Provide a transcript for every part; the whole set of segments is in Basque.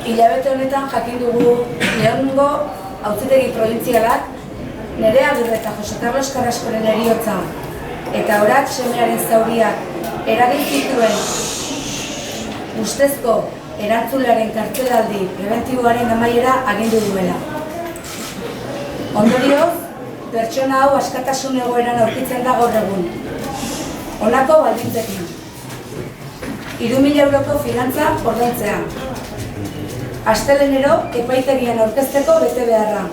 Hilabete honetan jakin dugu Leongo auzitegi probintzialak Nerea Agirre eta Jose Carlos Carrascoren heriotza eta Orat semearen zauriak eragin zituen ustezko erantzulearen kartzelaldi prebentiboaren amaiera agindu duela. Ondorioz, pertsona hau askatasun egoeran aurkitzen da gaur egun. Honako baldintzekin. 3.000 euroko fidantza ordaintzea. Astelehenero epaitegian aurkezteko betebeharra.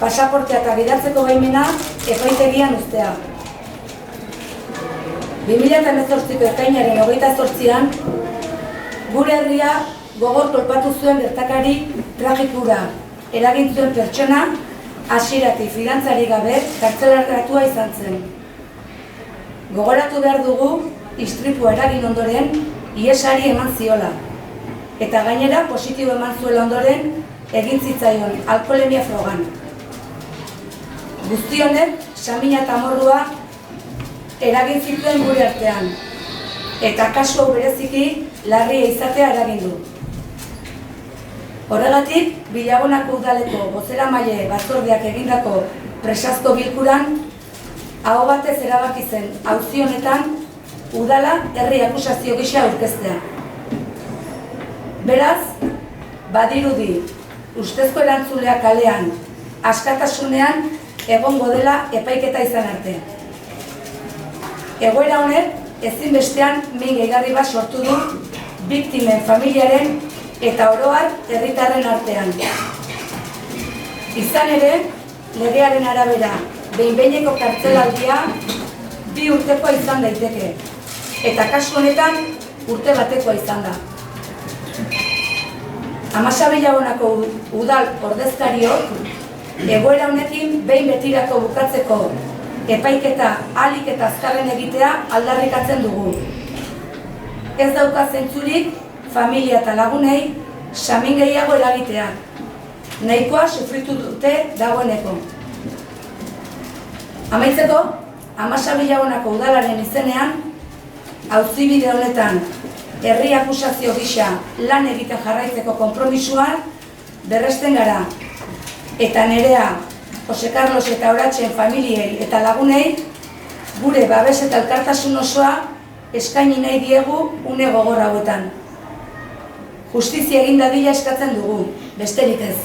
Pasaportea eta gidatzeko baimena epaitegian uztea. 2018ko ekainaren 28an gure herria gogor kolpatu zuen gertakari tragikura eragin zuen pertsona hasieratik fidantzari gabe kartzelaratua izan zen. Gogoratu behar dugu istripua eragin ondoren ihesari eman ziola. Eta gainera positibo eman zuela ondoren egin zitzaion alkoholemia frogan. Guzti honek samina eta amorrua eragin zituen gure artean. Eta kasu hau bereziki larria izatea eragin du. Horregatik, Bilagonako udaleko bozeramaile batzordeak egindako presazko bilkuran aho batez erabaki zen auzi honetan udala herri akusazio gisa aurkeztea. Beraz, badirudi ustezko erantzulea kalean askatasunean egongo dela epaiketa izan arte. Egoera honek ezinbestean min gehigarri bat sortu du biktimen familiaren eta oroar herritarren artean. Izan ere, legearen arabera behin-behineko kartzelaldia 2 urtekoa izan daiteke, eta kasu honetan urte batekoa izan da. Amasa Bilagonako udal ordezkariok egoera honekin behin betirako bukatzeko epaiketa ahalik eta azkarren egitea aldarrikatzen dugu. Ez dauka zentzurik familia eta lagunei samin gehiago eragitea. Nahikoa sufritu dute dagoeneko. Amaitzeko, Amasa Bilagonako udalaren izenean, auzibide honetan herri akusazio gisa lan egiten jarraitzeko konpromisua berresten gara. Eta Nerea, Jose Carlos eta Oratzen familiei eta lagunei gure babes eta elkartasun osoa eskaini nahi diegu une gogor hauetan. Justizia egin dadila eskatzen dugu, besterik ez.